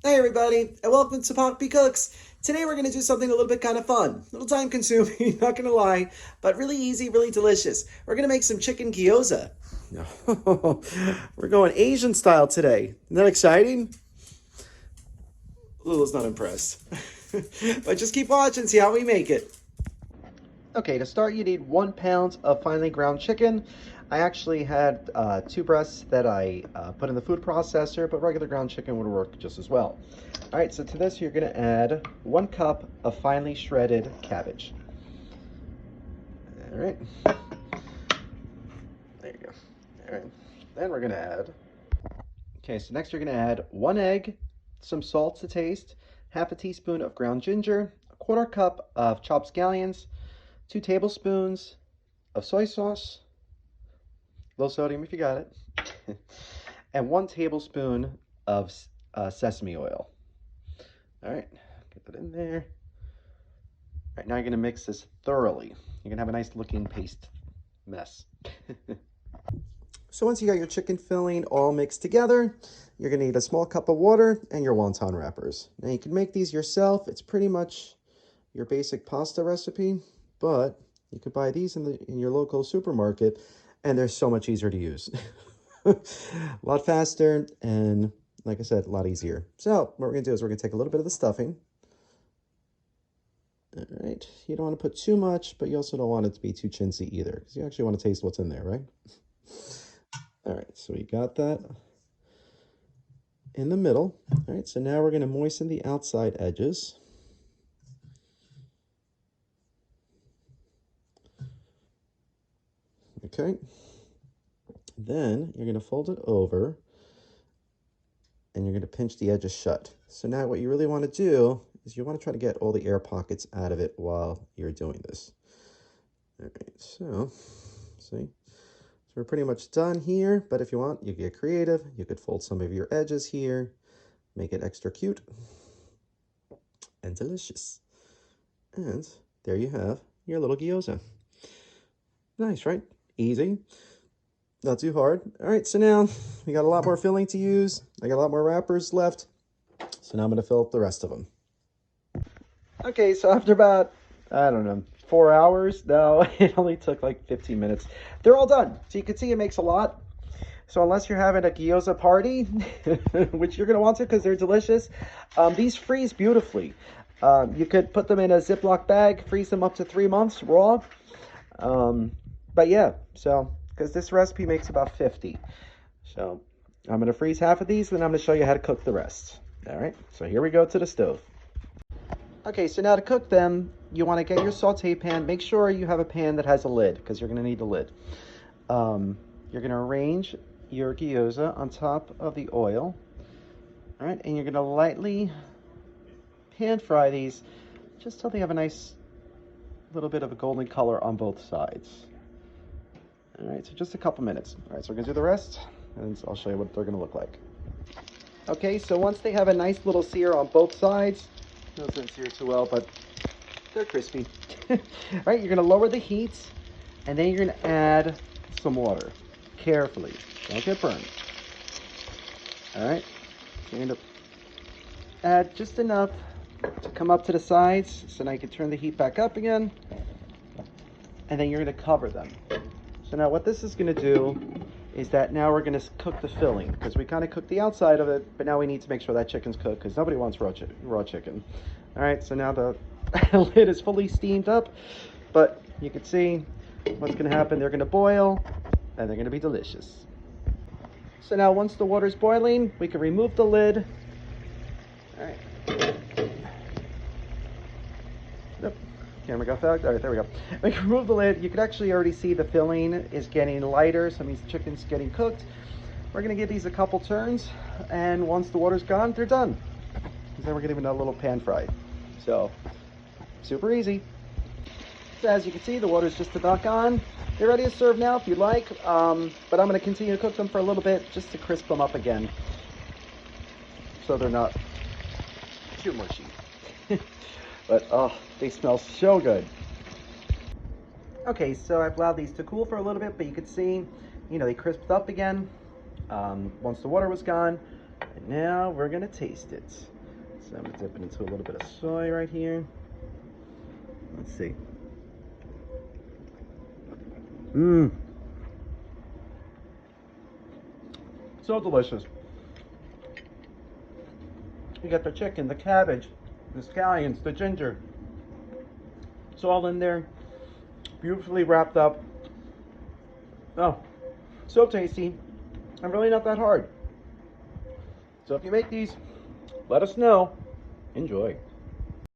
Hey everybody, and welcome to Poppy Cooks. Today we're going to do something a little bit kind of fun, a little time consuming, not going to lie, but really easy, really delicious. We're going to make some chicken gyoza. We're going Asian style today. Isn't that exciting? Lula's not impressed. But just keep watching, see how we make it. Okay, to start, you need 1 pound of finely ground chicken. I actually had two breasts that I put in the food processor, but regular ground chicken would work just as well. All right, so to this, you're going to add 1 cup of finely shredded cabbage. All right, there you go. All right, then we're going to add. Okay, so next you're going to add 1 egg, some salt to taste, half a teaspoon of ground ginger, a 1/4 cup of chopped scallions, 2 tablespoons of soy sauce, low sodium if you got it, and 1 tablespoon of sesame oil. All right, get that in there. All right, now you're gonna mix this thoroughly. You're gonna have a nice looking paste mess. So once you got your chicken filling all mixed together, you're gonna need a small cup of water and your wonton wrappers. Now you can make these yourself. It's pretty much your basic pasta recipe, but you could buy these in your local supermarket, and they're so much easier to use. A lot faster, and like I said, a lot easier. So what we're gonna do is we're gonna take a little bit of the stuffing. All right, you don't want to put too much, but you also don't want it to be too chintzy either, because you actually want to taste what's in there, right? All right, so we got that in the middle. All right, so now we're going to moisten the outside edges. Okay, then you're going to fold it over and you're going to pinch the edges shut. So now what you really want to do is you want to try to get all the air pockets out of it while you're doing this. All right, so see, so we're pretty much done here, but if you want, you get creative. You could fold some of your edges here, make it extra cute and delicious. And there you have your little gyoza. Nice, right? Easy. Not too hard. All right, so now we got a lot more filling to use. I got a lot more wrappers left. So now I'm going to fill up the rest of them. Okay, so after about, I don't know, 4 hours, no, it only took like 15 minutes. They're all done. So you can see it makes a lot. So unless you're having a gyoza party, which you're going to want to because they're delicious, these freeze beautifully. You could put them in a Ziploc bag, freeze them up to 3 months raw. But yeah, so because this recipe makes about 50. So I'm going to freeze half of these, then I'm going to show you how to cook the rest. All right, so here we go to the stove. Okay, so now to cook them, you want to get your saute pan. Make sure you have a pan that has a lid because you're going to need the lid. You're going to arrange your gyoza on top of the oil. All right, and you're going to lightly pan fry these just till they have a nice little bit of a golden color on both sides. All right, so just a couple minutes. All right, so we're going to do the rest, and I'll show you what they're going to look like. Okay, so once they have a nice little sear on both sides, those didn't sear too well, but they're crispy. All right, you're going to lower the heat, and then you're going to add some water. Carefully. Don't get burned. All right. So you're going to add just enough to come up to the sides, so now you can turn the heat back up again, and then you're going to cover them. So now what this is going to do is that now we're going to cook the filling, because we kind of cooked the outside of it, but now we need to make sure that chicken's cooked, because nobody wants raw chicken. All right, so now the lid is fully steamed up, but you can see what's going to happen. They're going to boil, and they're going to be delicious. So now once the water's boiling, we can remove the lid. All right. Yep. Camera got fogged. All right, there we go. We can remove the lid. You can actually already see the filling is getting lighter, so that means the chicken's getting cooked. We're going to give these a couple turns, and once the water's gone, they're done. And then we're going to give it a little pan fry. So, super easy. So as you can see, the water's just about gone. They're ready to serve now if you'd like, but I'm going to continue to cook them for a little bit just to crisp them up again, so they're not too mushy. But oh, they smell so good. Okay, so I've allowed these to cool for a little bit, but you can see, they crisped up again once the water was gone, And now we're gonna taste it. So I'm gonna dip it into a little bit of soy right here. Let's see. Mmm. So delicious. You got the chicken, the cabbage, the scallions, the ginger. It's all in there, beautifully wrapped up. Oh, so tasty, and really not that hard. So if you make these, let us know. Enjoy.